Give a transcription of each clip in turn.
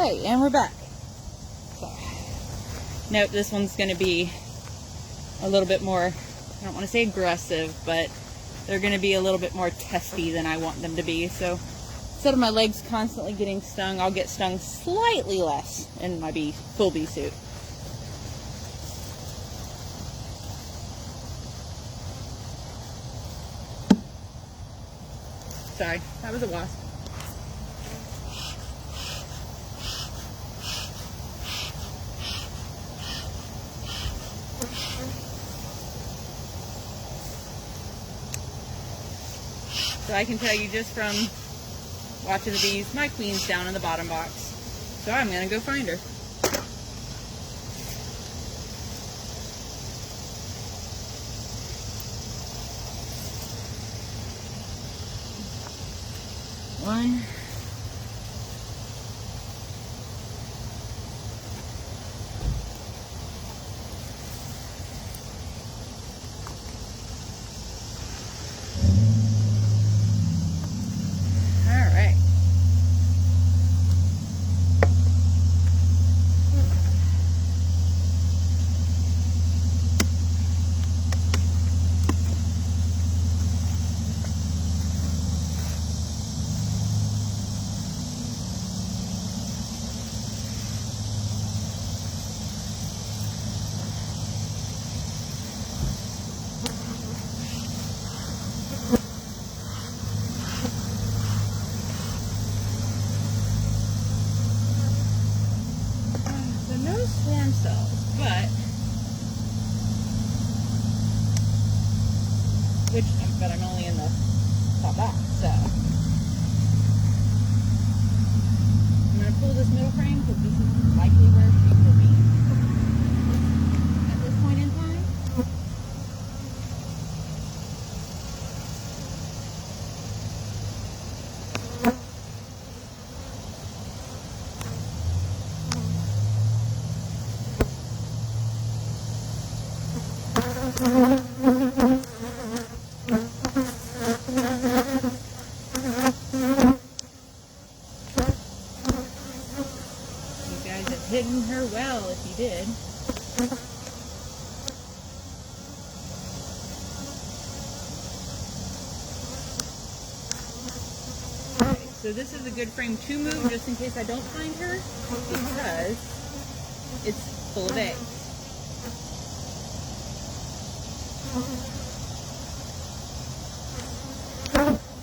Alright, and we're back. So, nope, this one's going to be a little bit more, I don't want to say aggressive, but they're going to be a little bit more testy than I want them to be. So instead of my legs constantly getting stung, I'll get stung slightly less in my full bee suit. Sorry, that was a wasp. So I can tell you just from watching the bees, my queen's down in the bottom box. So I'm going to go find her. One. Swarm cells, but I'm only in the top box, so I'm going to pull this middle frame because this is likely where she will be at this point in time. Hidden her well if you did. Okay, so this is a good frame to move just in case I don't find her because it's full of eggs.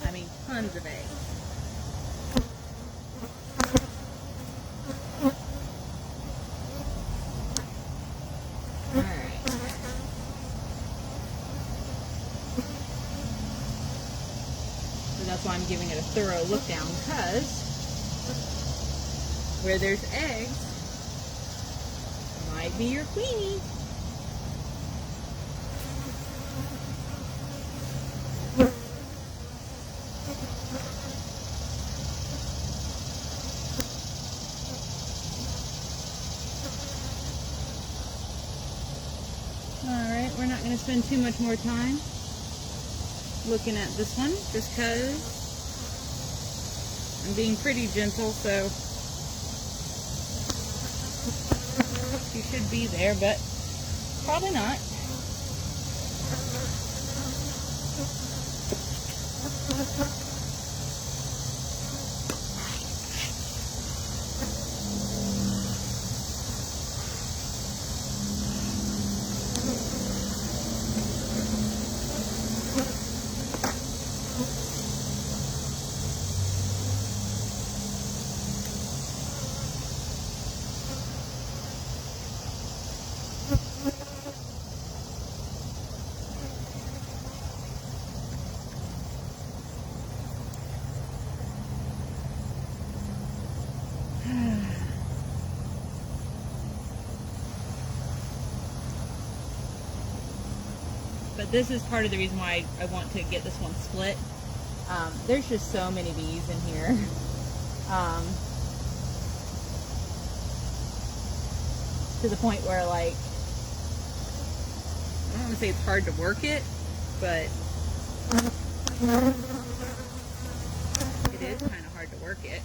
I mean, tons of eggs. That's why I'm giving it a thorough look down, because where there's eggs might be your queenie. Alright, we're not going to spend too much more time looking at this one, just because I'm being pretty gentle, so she should be there, but probably not. But this is part of the reason why I want to get this one split. There's just so many bees in here. To the point where, like, I don't want to say it's hard to work it, but it is kind of hard to work it.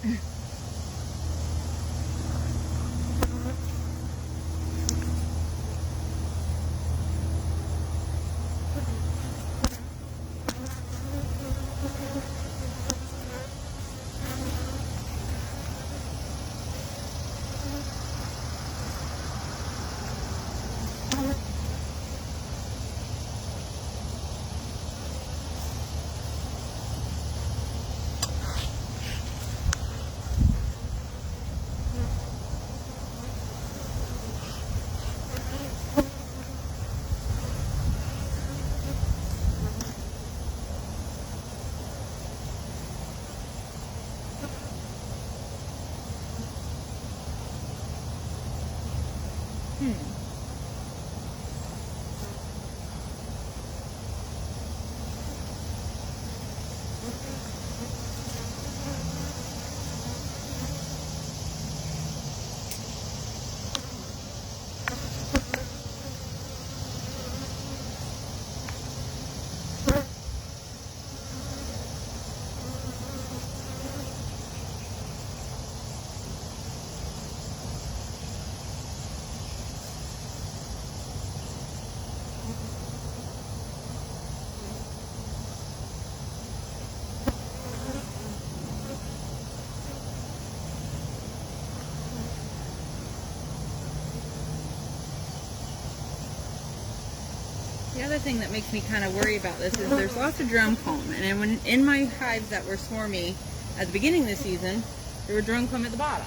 The other thing that makes me kind of worry about this is there's lots of drum comb, and then when in my hives that were swarmy at the beginning of the season, there were drum comb at the bottom,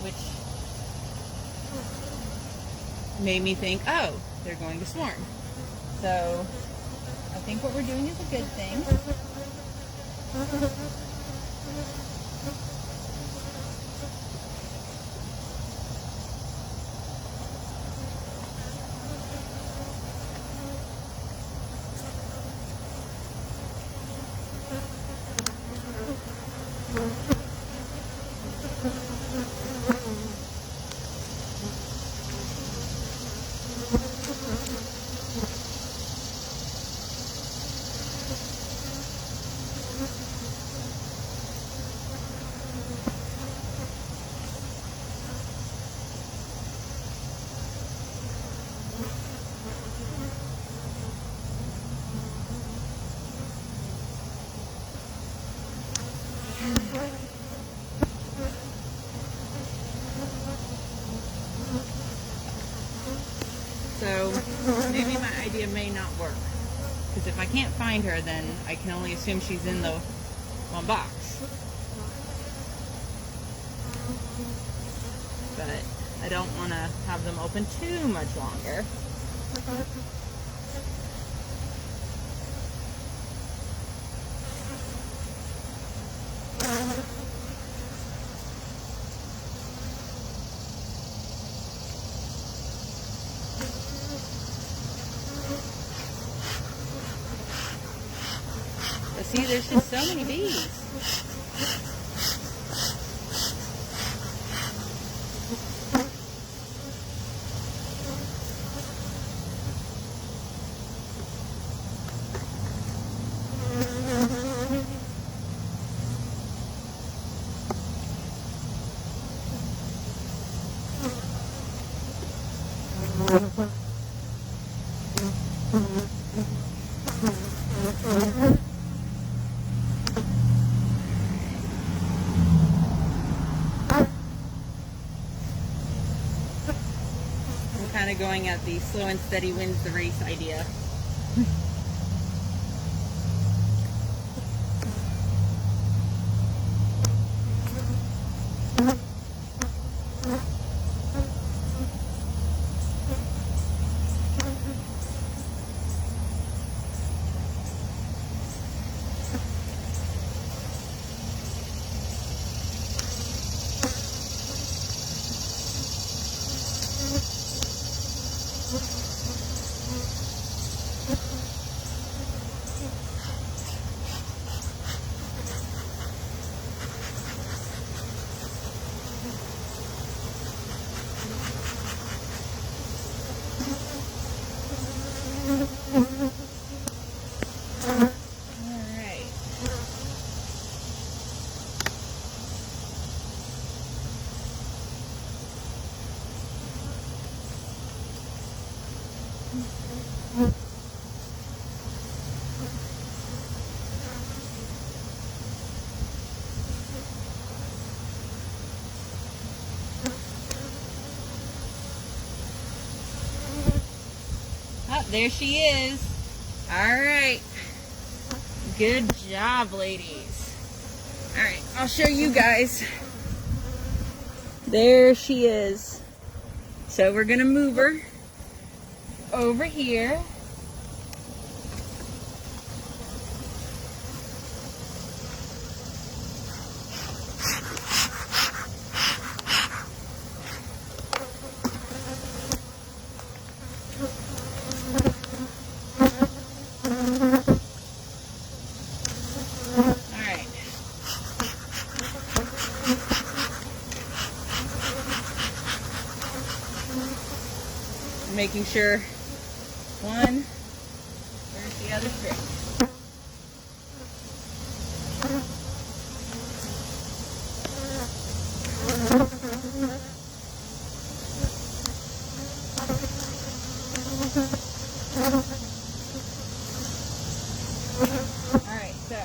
which made me think, oh, they're going to swarm. So I think what we're doing is a good thing. So maybe my idea may not work, because if I can't find her, then I can only assume she's in the one box. But I don't want to have them open too much longer. But see, there's just so many bees. Kind of going at the slow and steady wins the race idea. There she is. All right. Good job, ladies. All right, I'll show you guys. There she is. So we're gonna move her over here. making sure one, where's the other strip? Alright, so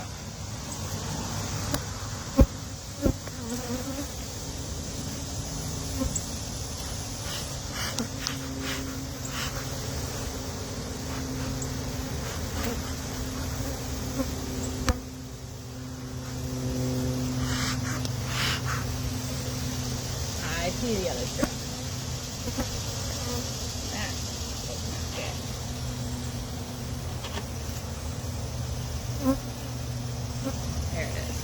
I see the other strip. That is not good. There it is.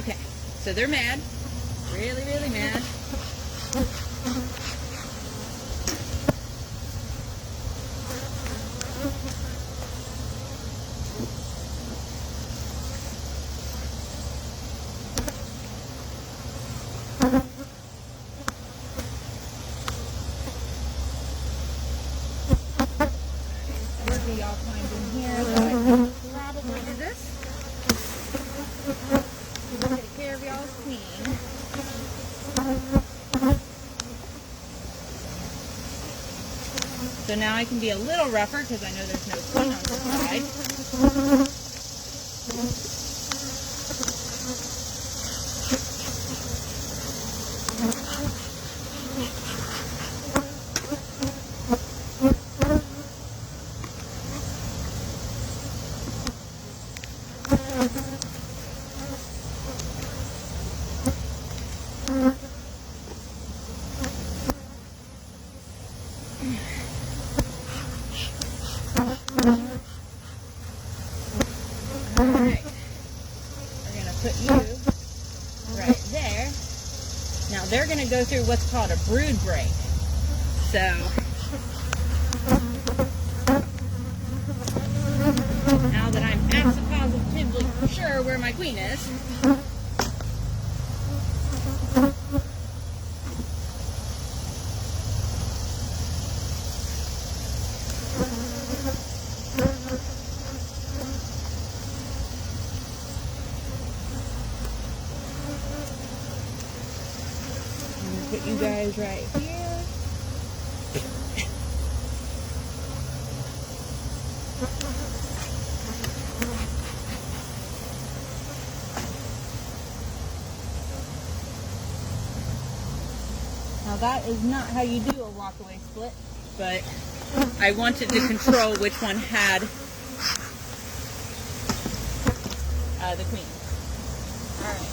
Okay, so they're mad. Really, really mad. Y'all climbed in here, so I can probably do this. Take care of y'all's clean. So now I can be a little rougher because I know there's no queen on this side. Alright, we're going to put you right there. Now they're going to go through what's called a brood break. So, now that I'm absolutely sure where my queen is, put you guys right here. Now that is not how you do a walkaway split, but I wanted to control which one had the queen. All right.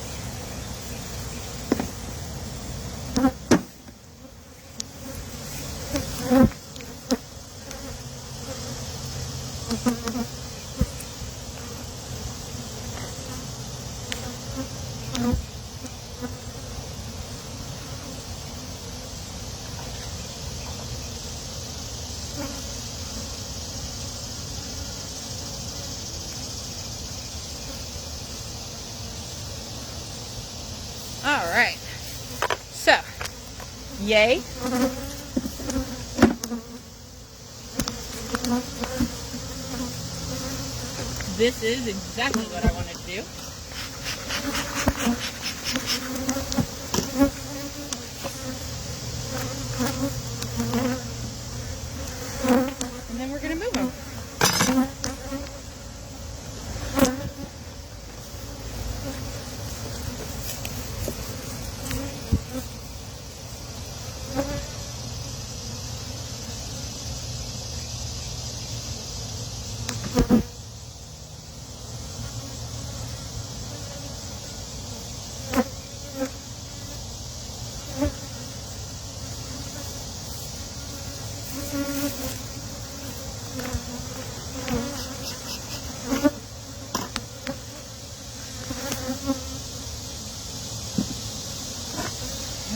All right, so, yay. This is exactly what I wanted to do. And then we're going to move them.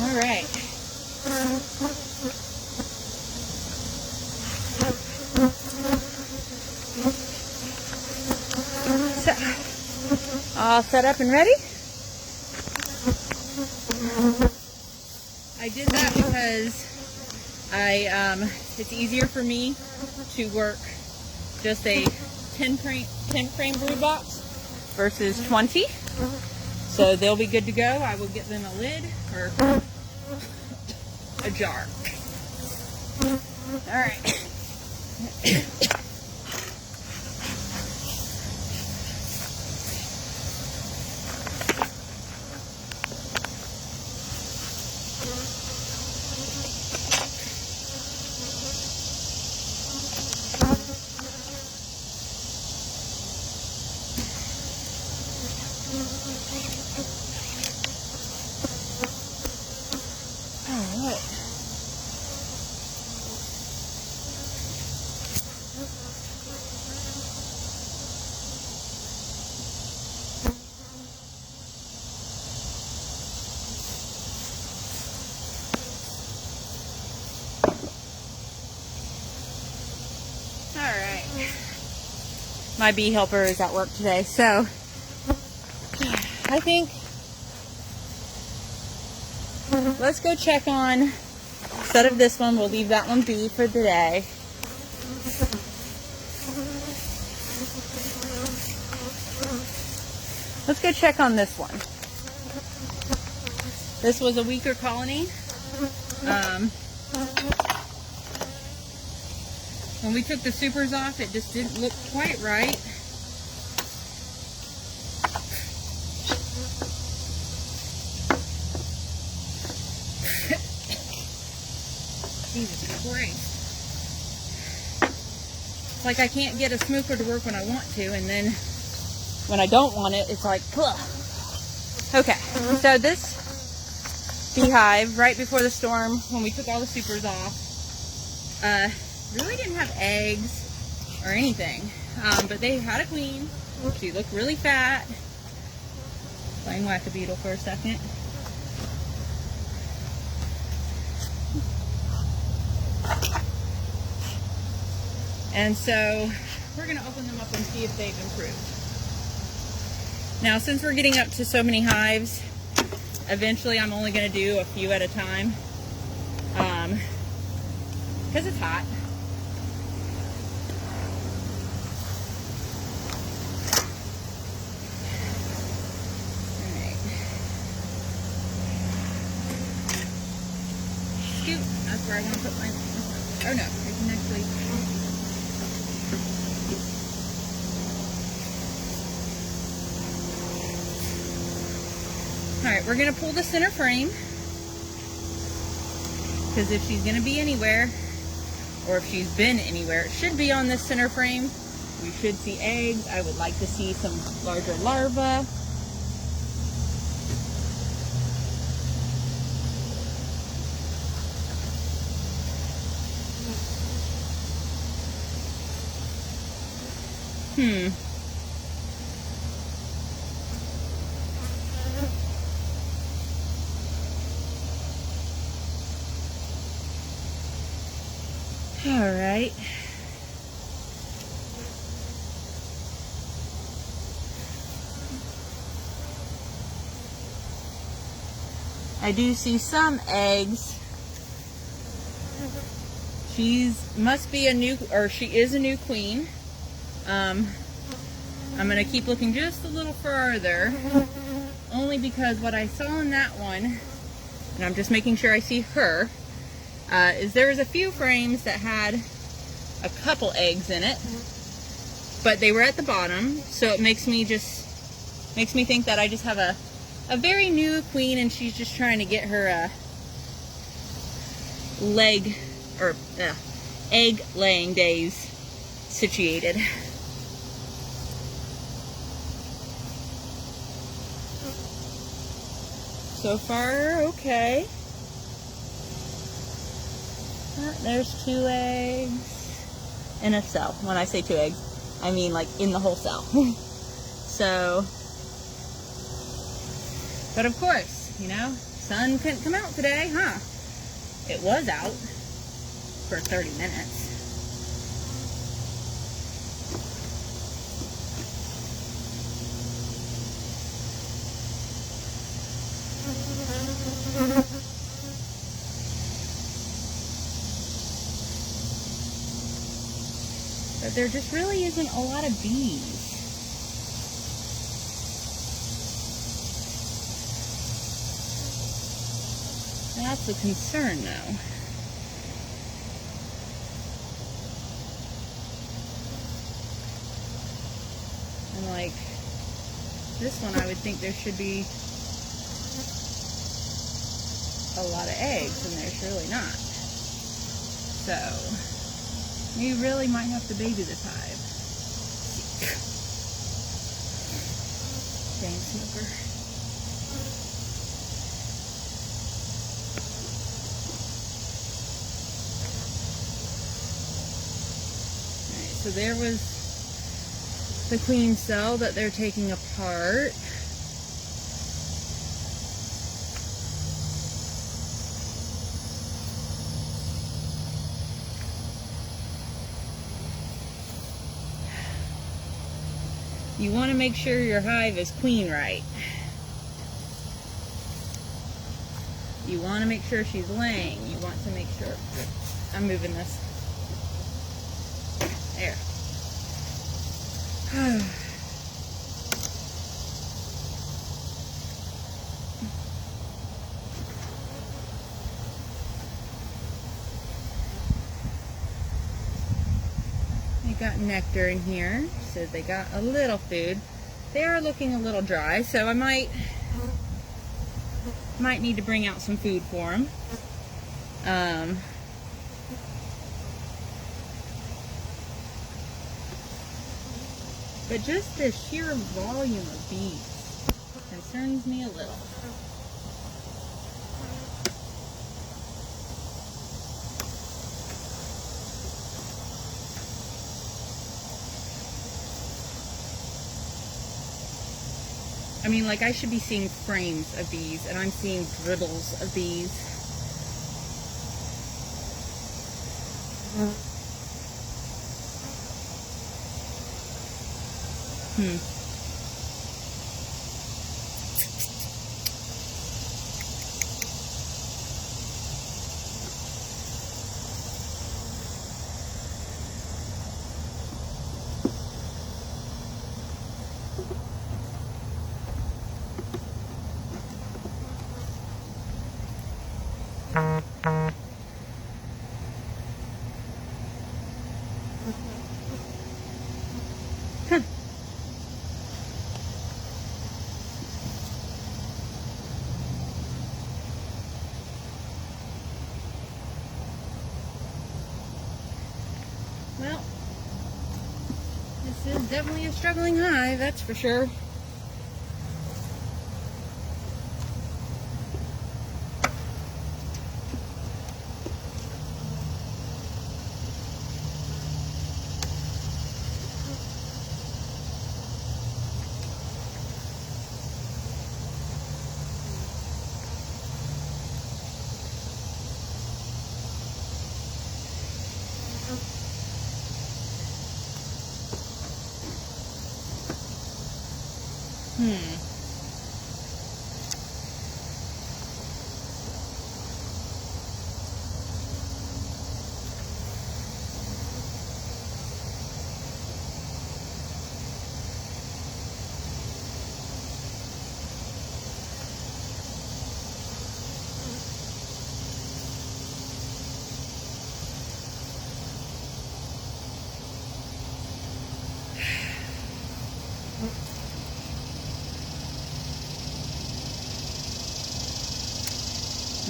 All right. So, all set up and ready? I did that because It's easier for me to work just a 10 frame brood box versus 20. So they'll be good to go. I will get them a lid or a jar. All right. My bee helper is at work today, so I think let's go check on, instead of this one, we'll leave that one be for today. Let's go check on this one. This was a weaker colony. When we took the supers off, it just didn't look quite right. Jesus Christ. It's like I can't get a smooker to work when I want to, and then when I don't want it, it's like, ugh. Okay, so this beehive, right before the storm, when we took all the supers off, really didn't have eggs or anything, but they had a queen. She looked really fat. Playing whack-a-beetle for a second. And so we're going to open them up and see if they've improved. Now, since we're getting up to so many hives, eventually I'm only going to do a few at a time, because it's hot. That's where I want to put my, oh no, I can actually, alright, we're going to pull the center frame, because if she's going to be anywhere, or if she's been anywhere, it should be on this center frame. We should see eggs. I would like to see some larger larvae. All right. I do see some eggs. Must be a new, or she is a new queen. I'm gonna keep looking just a little further, only because what I saw in that one, and I'm just making sure I see her, is there was a few frames that had a couple eggs in it, but they were at the bottom, so it makes me think that I just have a very new queen, and she's just trying to get her egg laying days situated. So far, okay. There's 2 eggs in a cell. When I say 2 eggs, I mean like in the whole cell. So, but of course, you know, sun couldn't come out today, huh? It was out for 30 minutes. But there just really isn't a lot of bees. That's a concern now. And like this one, I would think there should be a lot of eggs, and there's really not. So you really might have to baby this hive. Dang smoker. Alright, so there was the queen cell that they're taking apart. You want to make sure your hive is queen right. You want to make sure she's laying. You want to make sure... I'm moving this. There. They got nectar in here, so they got a little food. They are looking a little dry, so I might need to bring out some food for them. But just the sheer volume of bees concerns me a little. I mean, like, I should be seeing frames of bees, and I'm seeing dribbles of bees. Well, this is definitely a struggling hive, that's for sure.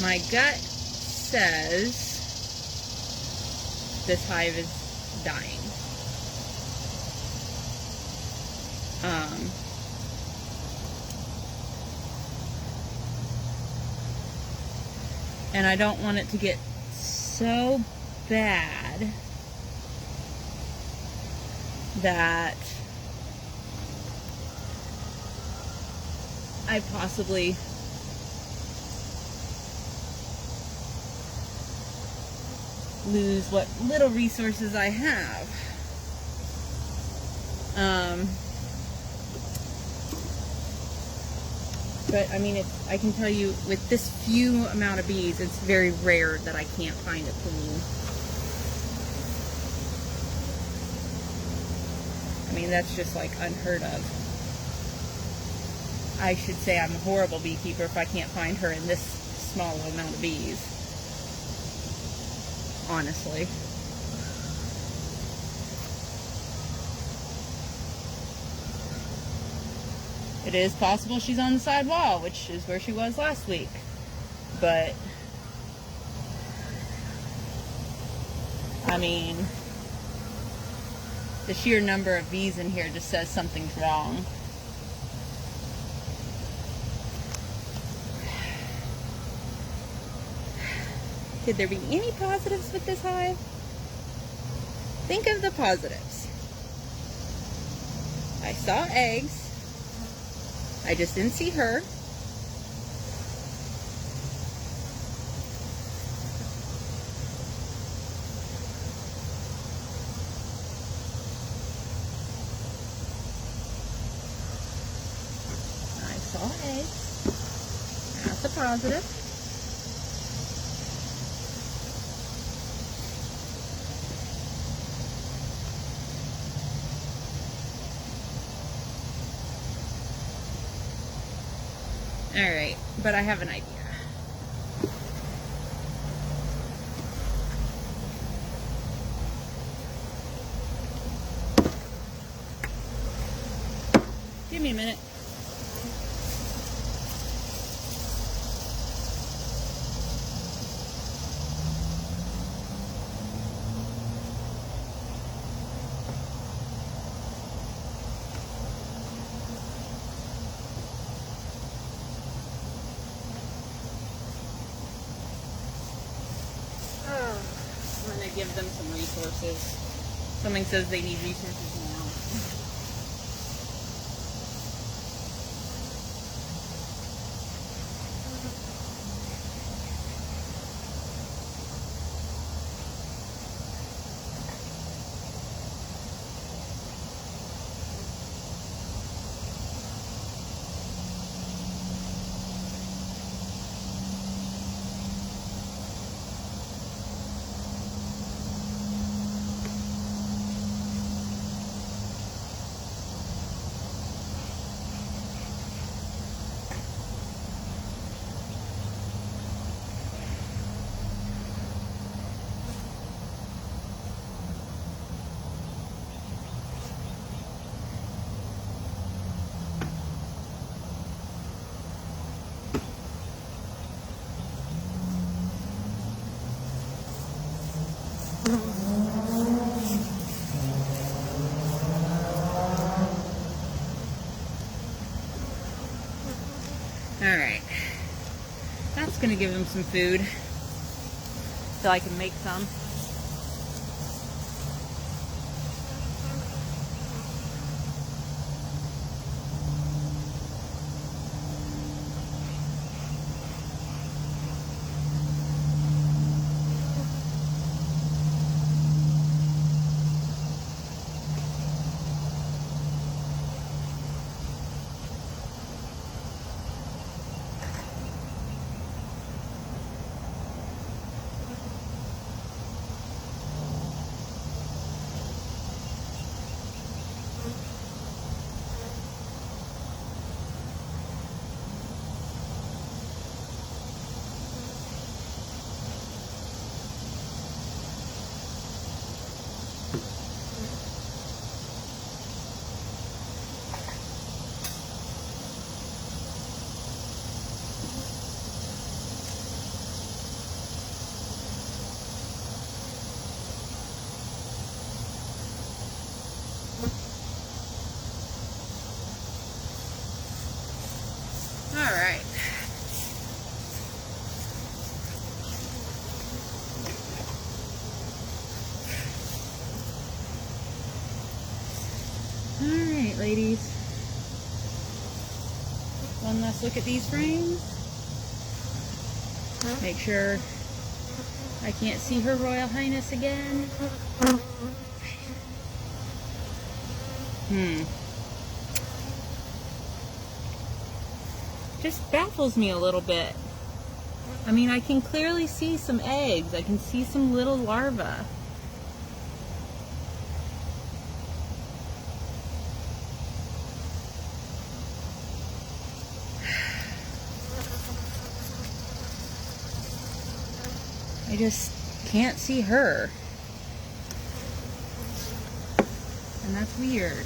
My gut says this hive is dying. And I don't want it to get so bad that I possibly lose what little resources I have. But I mean, I can tell you with this few amount of bees, it's very rare that I can't find a queen. mean, that's just like unheard of. I should say I'm a horrible beekeeper if I can't find her in this small amount of bees. Honestly. It is possible she's on the side wall, which is where she was last week. But, I mean, the sheer number of bees in here just says something's wrong. Could there be any positives with this hive? Think of the positives. I saw eggs. I just didn't see her. I saw eggs. That's a positive. Alright, but I have an idea. Give me a minute. I'm going to give them some resources. Something says they need resources now. Alright. That's going to give them some food. So I can make some. Alright. Alright, ladies. One last look at these frames. Make sure I can't see Her Royal Highness again. Just baffles me a little bit. I mean, I can clearly see some eggs. I can see some little larvae. I just can't see her. And that's weird.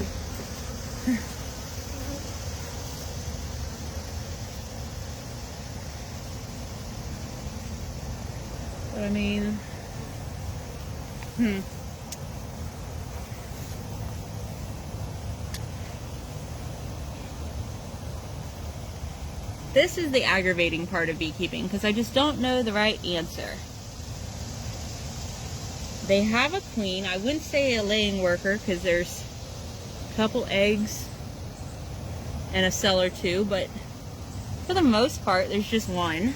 But I mean, This is the aggravating part of beekeeping, because I just don't know the right answer. They have a queen. I wouldn't say a laying worker, because there's a couple eggs and a cell or two, but for the most part, there's just one.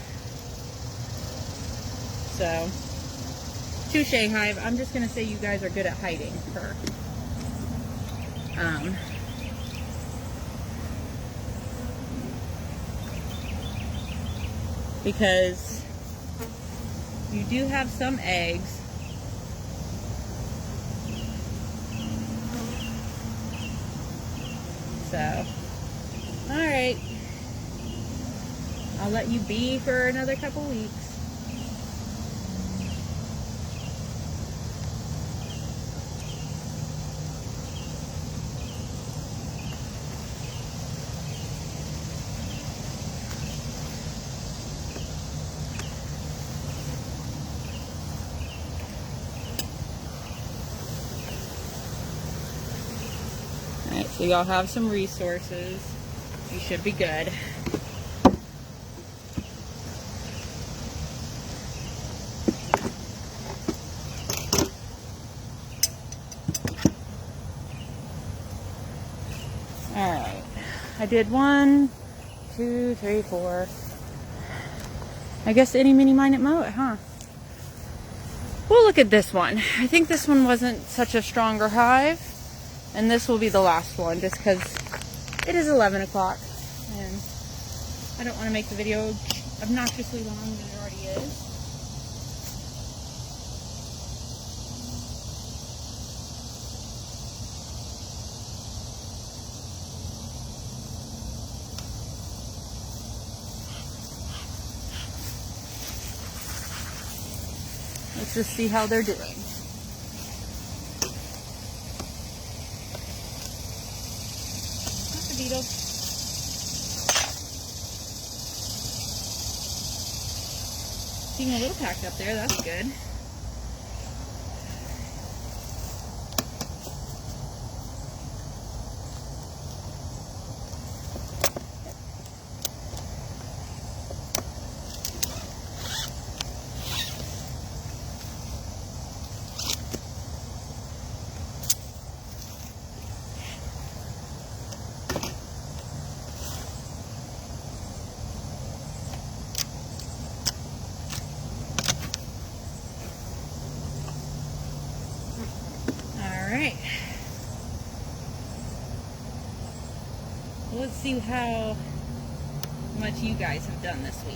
So, touche hive. I'm just going to say you guys are good at hiding her. Because you do have some eggs. So, alright. I'll let you be for another couple weeks. Alright, so y'all have some resources. You should be good. Alright, I did 1, 2, 3, 4. I guess any mini mine at mow it, huh? We'll look at this one. I think this one wasn't such a stronger hive. And this will be the last one, just because it is 11 o'clock. And I don't want to make the video obnoxiously long than it already is. Let's just see how they're doing. Beetle. Seeing a little packed up there, that's good. Alright. Let's see how much you guys have done this week.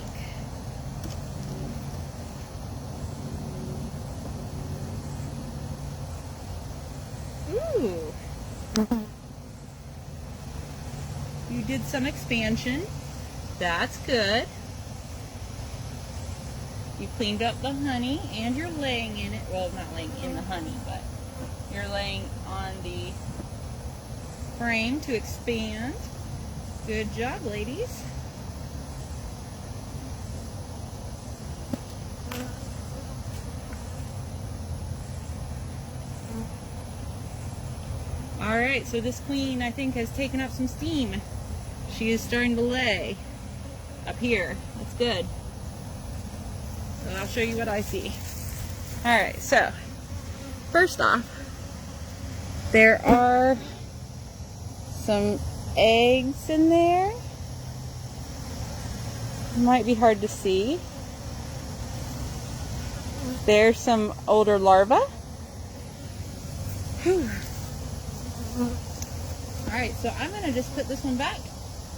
Ooh. You did some expansion. That's good. You cleaned up the honey and you're laying in it. Well, not laying in the honey, but you're laying on the frame to expand. Good job, ladies. Alright, so this queen, I think, has taken up some steam. She is starting to lay up here. That's good. So I'll show you what I see. Alright, so first off, there are some eggs in there. Might be hard to see. There's some older larvae. Whew. Alright, so I'm going to just put this one back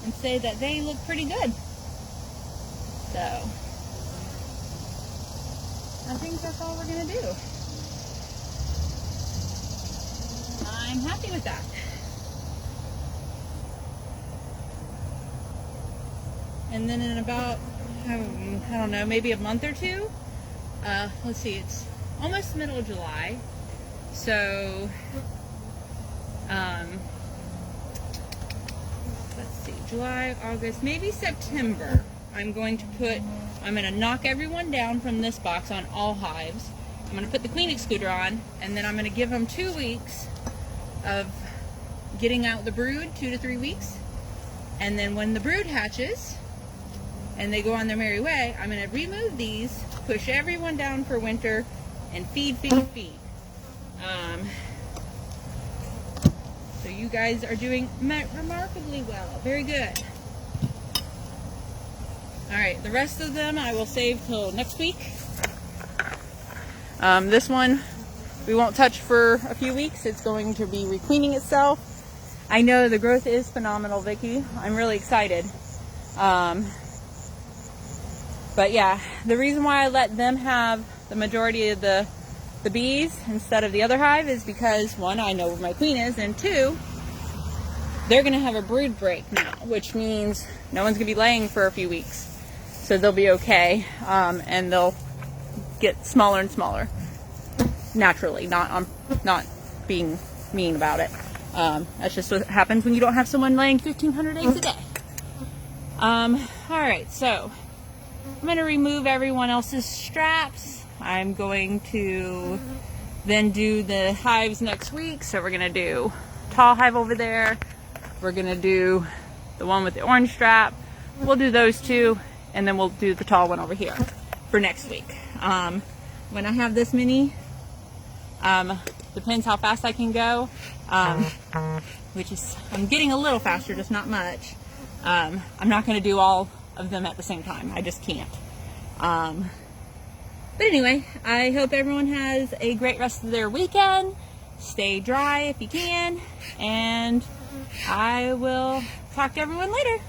and say that they look pretty good. So, I think that's all we're going to do. I'm happy with that. And then in about, I don't know, maybe a month or two, let's see, it's almost the middle of July. So, let's see, July, August, maybe September. I'm going to knock everyone down from this box on all hives. I'm going to put the queen excluder on, and then I'm going to give them 2 weeks of getting out the brood, 2 to 3 weeks. And then when the brood hatches and they go on their merry way, I'm going to remove these, push everyone down for winter, and feed. So you guys are doing remarkably well. Very good. Alright, the rest of them I will save till next week. This one we won't touch for a few weeks. It's going to be requeening itself. I know the growth is phenomenal, Vicki. I'm really excited. But yeah, the reason why I let them have the majority of the bees instead of the other hive is because, one, I know where my queen is, and two, they're going to have a brood break now, which means no one's going to be laying for a few weeks. So they'll be okay, and they'll get smaller and smaller naturally, not being mean about it. That's just what happens when you don't have someone laying 1,500 eggs a day. Alright, so I'm going to remove everyone else's straps. I'm going to then do the hives next week. So we're going to do tall hive over there. We're going to do the one with the orange strap. We'll do those two, and then we'll do the tall one over here for next week. When I have this many, depends how fast I can go, which is, I'm getting a little faster, just not much. I'm not going to do all of them at the same time. I just can't. But anyway, I hope everyone has a great rest of their weekend. Stay dry if you can, and I will talk to everyone later.